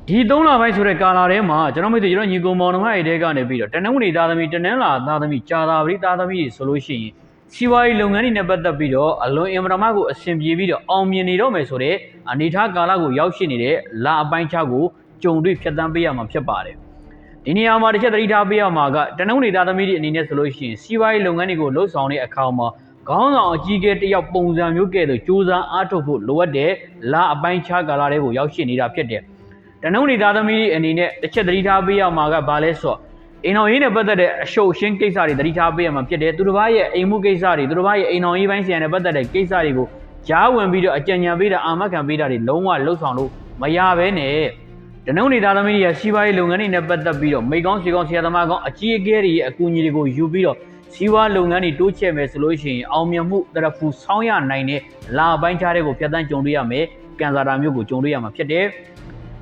ဒီ3လပိုင်းဆိုတဲ့ကာလထဲမှာကျွန်တော်မိတ်ဆွေကျွန်တော်ညီကောင်မောင်နှမတွေတဲကနေပြီးတော့တနင်္ဂနွေသားသမီးတနင်္လာသားသမီးကြာသာပတိသားသမီးတွေဆိုလို့ရှိရင်စီးပွားရေးလုပ်ငန်းတွေနဲ့ပတ်သက်ပြီးတော့အလွန်အင်မတန်မှကိုအဆင်ပြေပြီးတော့အောင်မြင်နေတော့မယ်ဆိုတဲ့အနေထားကာလကိုရောက်ရှိနေတဲ့လအပိုင်းခြားကိုကြုံတွေ့ဖြတ်သန်းပေးရမှာဖြစ်ပါတယ်ဒီနေရာမှာတစ်ချက်သတိထားပေးရမှာကတနင်္ဂနွေသားသမီးတွေအနေနဲ့ဆိုလို့ရှိရင်စီးပွားရေးလုပ်ငန်းတွေကိုလှုပ်ဆောင်တဲ့အခါမှာခေါင်းဆောင်အကြီးအကဲတယောက်ပုံစံမျိုးကဲ့သို့စူးစမ်းအားထုတ်ဖို့လိုအပ်တဲ့လအပိုင်းခြားကာလတွေကိုရောက်ရှိနေတာဖြစ်တယ်တနင်္ဂနွေသားသမီးတွေအနေနဲ့တစ်ချက်သတိထားပေးရမှာကဘာလဲဆိုတော့အိမ်တော်ရေးနဲ့ပတ်သက်တဲ့အရှုပ်ရှင်းကိစ္စတွေသတိထားပေးရမှာဖြစ်တယ်သူတစ်ပါးရဲ့အိမ်မှုကိစ္စတွေသူတစ်ပါးရဲ့အိမ်တော်ရေးပိုင်းဆိုင်ရာနဲ့ပတ်သက်တဲ့ကိစ္စတွေကိုကြားဝင်ပြီးတော့အကြံဉာဏ်ပေးတာအာမခံပေးတာတွေလုံးဝလှုပ်ဆောင်လို့မရဘဲနဲ့တနင်္ဂနွေသားသမီးတွေရဲ့စီးပွားရေးလုပ်ငန်းတွေနဲ့ပတ်သက်ပြီးတော့မိကောင်းစီကောင်းဆရာသမားကောင်းအကြီးအကဲတွေရဲ့အကူအညီတွေကိုယူပြီးတော့စီးပွားလုပ်ငန်းတွေတိုးချဲ့မယ်ဆိုလို့ရှိရင်အောင်မြင်မှုတရဖူဆောင်းရနိုင်တဲ့လာပိုင်းခြားတွေကိုဖြတ်သန်းကြုံတွေ့ရမယ်ကန်စာတာမျိုးကိုကြုံတွေ့ရမှာဖြစ်တယ်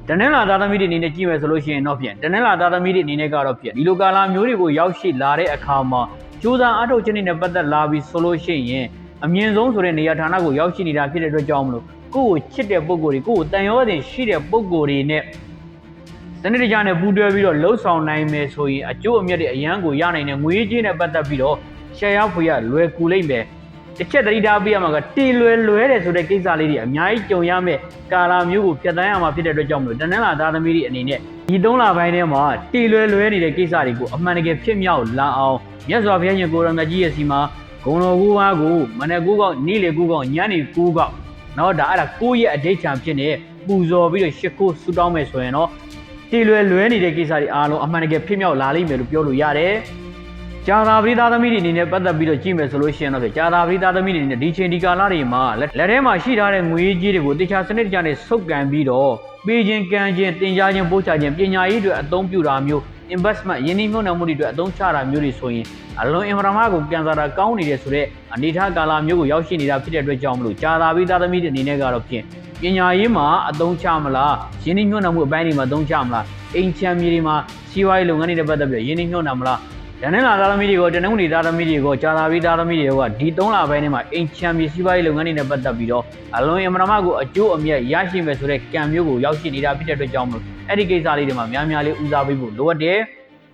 တနင်္လာသားသမီးတွေအနေနဲ့ကြည့်မယ်ဆိုလို့ရှိရင်တော့ဖြင့်တနင်္လာသားသမီးတွေအနေနဲ့ကတော့ဖြင့်ဒီလိုကာလမျိုးတွေကိုရောက်ရှိလာတဲ့အခါမှာကြိုးစားအားထုတ်ခြင်းတွေနဲ့ပတ်သက်လာပြီးဆိုလို့ရှိရင်အမြင့်ဆုံးဆိုတဲ့နေရာဌာနကိုရောက်ရှိနေတာဖြစ်တဲ့အတွက်ကြောင့်မလို့ကိုယ့်ကိုချစ်တဲ့ပုံကိုယ်တွေကိုယ့်ကိုတန်ရောတဲ့ရှိတဲ့ပုံကိုယ်တွေနဲ့စနစ်တကျနဲ့ပူးတွဲပြီးတော့လှုပ်ဆောင်နိုင်မယ်ဆိုရင်အကျိုးအမြတ်တွေအရန်ကိုရနိုင်တဲ့ငွေကြေးနဲ့ပတ်သက်ပြီးတော့ရှယ်ရောက်ဖွေရလွယ်ကူလိမ့်မယ်တစ်ချက်သတိထားပေးရမှာကတီလွယ်တယ်ဆိုတဲ့ကိစ္စလေးတွေအများကြီးကြုံရမယ်ကာလမျိုးကိုဖြတ်သန်းရမှာဖြစ်တဲ့အတွက်ကြောင့်မလို့တနင်္လာသားသမီးတွေအနေနဲ့ဒီ3လပိုင်းထဲမှာတီလွယ်နေတဲ့ကိစ္စတွေကိုအမှန်တကယ်ဖြစ်မြောက်လာအောင်မြတ်စွာဘုရားရှင်ကိုရမကြီးရဲ့စီမှာဂုဏတော်9ပါးကိုမနေ့9ကောက်နေ့လေ9ကောက်ညနေ9ကောက်နော်ဒါအဲ့ဒါ9ရဲ့အဓိဋ္ဌာန်ဖြစ်နေပူဇော်ပြီးတော့ရှ िख ိုးဆူတောင်းမယ်ဆိုရင်တော့တီလွယ်နေတဲ့ကိစ္စတွေအားလုံးအမှန်တကယ်ဖြစ်မြောက်လာလိမ့်မယ်လို့ပြောလို့ရတယ်ကြာသာပရိသားသမီးတွေအနေနဲ့ပတ်သက်ပြီးတော့ကြည့်မယ်ဆိုလို့ရှိရင်တော့ကြာသာပရိသားသမီးတွေအနေနဲ့ဒီချိန်ဒီကာလတွေမှာလက်ထဲမှာရှိထားတဲ့ငွေကြီးတွေကိုတခြားစနစ်တကျနဲ့စုပ်ကန်ပြီးတော့ပေးခြင်းကမ်းခြင်းတင်ကြားခြင်းပို့ချခြင်းပညာရေးတွေအသုံးပြုတာမျိုး investment ယင်းနှိမ့်နှံမှုတွေအတွက်အသုံးချတာမျိုးတွေဆိုရင်အလွန်အင်မတန်မှကိုကန်စာတာကောင်းနေတယ်ဆိုတဲ့အနေထားကာလမျိုးကိုရောက်ရှိနေတာဖြစ်တဲ့အတွက်ကြောင့်မလို့ကြာသာပရိသားသမီးတွေအနေနဲ့ကတော့ဖြင့်ပညာရေးမှာအသုံးချမလားယင်းနှိမ့်နှံမှုအပိုင်းတွေမှာအသုံးချမလားအိမ်ချမ်းမြေတွေမှာစီးပွားရေးလုပ်ငန်းတွေနဲ့ပတ်သက်ပြီးယင်းနှိမ့်နှံမလားတနင်္လာသားသမီးတွေကိုတနင်္ဂနွေသားသမီးတွေကိုကြာသာပရိသားသမီးတွေကဒီ3လပိုင်းထဲမှာအိမ်ချမ်းမြေစီးပွားရေးလုပ်ငန်းတွေနဲ့ပတ်သက်ပြီးတော့အလွန်အင်မတန်မှကိုအကျိုးအမြတ်ရရှိမယ်ဆိုတဲ့ကံမျိုးကိုရောက်ရှိနေတာဖြစ်တဲ့အတွက်ကြောင့်မလို့အဲ့ဒီကိစ္စလေးတွေမှာများလေးဦးစားပေးဖို့လိုအပ်တယ်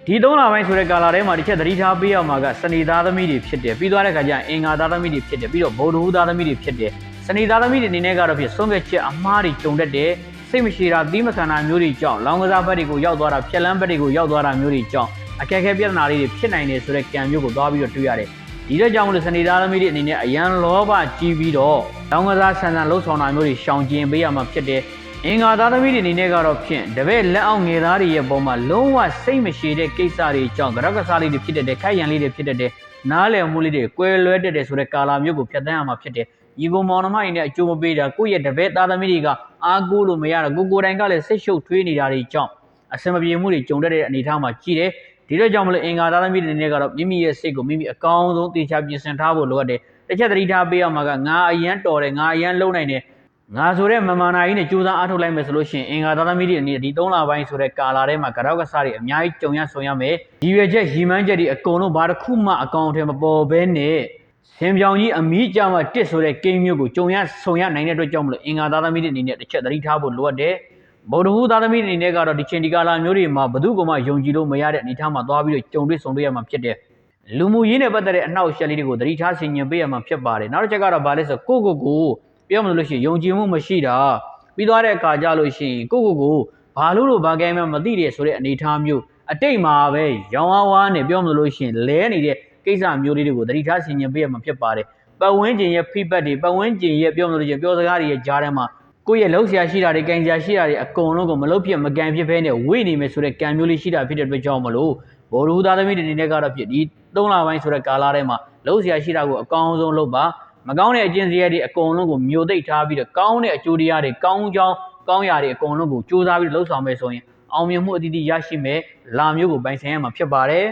ဒီ3လပိုင်းဆိုတဲ့ကာလထဲမှာတစ်ချက်သတိထားပေးရမှာကစနေသားသမီးတွေဖြစ်တယ်ပြီးသွားတဲ့ခါကျရင်အင်္ဂါသားသမီးတွေဖြစ်တယ်ပြီးတော့ဗုဒ္ဓဟူးသားသမီးတွေဖြစ်တယ်စနေသားသမီးတွေအနေနဲ့ကတော့ဖြစ်ဆုံးဖြတ်ချက်အမှားတွေကြုံတတ်တယ်စိတ်မရှိတာသီးမခံတာမျိုးတွေကြောင့်လောင်ကစားဘက်တွေကိုရောက်သွားတာဖြက်လန်းဘက်တွေကိုရောက်သွားတာမျိုးတွေကြောင့်အခက်အခဲပြဿနာလေးတွေဖြစ်နိုင်တယ်ဆိုတဲ့ကံမျိုးကိုသွားပြီးတော့တွေ့ရတယ်ဒီတော့ကြောင့်မလို့စနေသားသမီးတွေအနေနဲ့အရန်လောဘကြီးပြီးတော့လောင်ကစားဆန်လှုပ်ဆောင်တာမျိုးတွေရှောင်ကျဉ်ပေးရမှာဖြစ်တယ်အင်္ဂါသားသမီးတွေအနေနဲ့ကတော့ဖြင့်တပည့်လက်အောင်ငယ်သားတွေရဲ့ပုံမှာလုံးဝစိတ်မရှိတဲ့ကိစ္စတွေကြောင့်ကြက်ကစားလေးတွေဖြစ်တဲ့ခိုက်ရန်လေးတွေဖြစ်တဲ့နားလည်မှုလေးတွေကွဲလွဲတတ်တယ်ဆိုတဲ့ကာလမျိုးကိုဖြတ်သန်းရမှာဖြစ်တယ်ညီကောင်မောင်နှမတွေနဲ့အကျိုးမပေးတာကိုယ့်ရဲ့တပည့်သားသမီးတွေကအားကိုးလို့မရတာကိုယ်တိုင်ကလည်းစိတ်ရှုပ်ထွေးနေတာတွေကြောင့်အဆင်မပြေမှုတွေကြုံတတ်တဲ့အနေအထားမှာကြည့်တယ်ဒီတော့ကြောင့်မလို့အင်္ဂါသားသမီးတွေနဲ့ကတော့မိမိရဲ့စိတ်ကိုမိမိအကောင်းဆုံးတေချာပြင်ဆင်ထားဖို့လိုအပ်တယ်တစ်ချက်သတိထားပေးရမှာကငါအရန်တော်တယ်ငါအရန်လုံနိုင်တယ်ငါဆိုတဲ့မမာနာကြီးနဲ့ကြိုးစားအားထုတ်လိုက်မယ်ဆိုလို့ရှိရင်အင်္ဂါသားသမီးတွေအနေနဲ့ဒီ3လပိုင်းဆိုတဲ့ကာလထဲမှာကြောက်ကစားတွေအများကြီးကြုံရဆုံရမယ်ရည်ရွယ်ချက်ရည်မှန်းချက်တွေအကုန်လုံးဘာတစ်ခုမှအကောင်အထည်မပေါ်ဘဲနဲ့ဆင်ပြောင်ကြီးအမိကြမှာတစ်ဆိုတဲ့ကိန်းမျိုးကိုကြုံရဆုံရနိုင်တဲ့အတွက်ကြောင့်မလို့အင်္ဂါသားသမီးတွေအနေနဲ့တစ်ချက်သတိထားဖို့လိုအပ်တယ်ဗုဒ္ဓဟူးသားသမီးတွေအနေနဲ့ကတော့ဒီချိန်ဒီကာလမျိုးတွေမှာဘယ်သူမှယုံကြည်လို့မရတဲ့အနေအထားမှာသွားပြီးတော့ကြုံတွေ့ဆုံတွေ့ရမှာဖြစ်တယ်လူမှုရေးနဲ့ပတ်သက်တဲ့အနှောက်အယှက်လေးတွေကိုသတိထားဆင်ခြင်ပေးရမှာဖြစ်ပါတယ်နောက်တစ်ချက်ကတော့ဘာလဲဆိုကိုပြောမှလို့ရှိရင်ယုံကြည်မှုမရှိတာပြီးသွားတဲ့အခါကြလို့ရှိရင်ကိုဘာလို့ဘာကဲမှမသိတယ်ဆိုတဲ့အနေအထားမျိုးအတိတ်မှာပဲရောင်ဝါးနဲ့ပြောမှလို့ရှိရင်လဲနေတဲ့ကိစ္စမျိုးလေးတွေကိုသတိထားဆင်ခြင်ပေးရမှာဖြစ်ပါတယ်ပတ်ဝန်းကျင်ရဲ့ feedback တွေပတ်ဝန်းကျင်ရဲ့ပြောမှလို့ရှိရင်ပြောစကားတွေရဲ့ကြားထဲမှာကိုယ့်ရဲ့လှုပ်ရှားရှိတာတွေ၊ကံစရာရှိတာတွေအကုန်လုံးကိုမလုပ်ဖြစ်မကံဖြစ်ဖဲနဲ့ဝိနေမယ်ဆိုတဲ့ကံမျိုးလေးရှိတာဖြစ်တဲ့အတွက်ကြောင့်မလို့ဗောဓဟူသားသမီးတွေအနေနဲ့ကတော့ဖြစ်ဒီ3လပိုင်းဆိုတဲ့ကာလထဲမှာလှုပ်ရှားရှိတာကိုအကောင်းဆုံးလုပ်ပါမကောင်းတဲ့အကျင့်စရိုက်တွေအကုန်လုံးကိုမျိုးသိပ်ထားပြီးတော့ကောင်းတဲ့အကျိုးတရားတွေကောင်းကြောင်းကောင်းရာတွေအကုန်လုံးကိုစူးစမ်းပြီးလှုပ်ဆောင်မယ်ဆိုရင်အောင်မြင်မှုအသီးသီးရရှိမယ်လာမျိုးကိုပိုင်ဆိုင်ရမှာဖြစ်ပါတယ်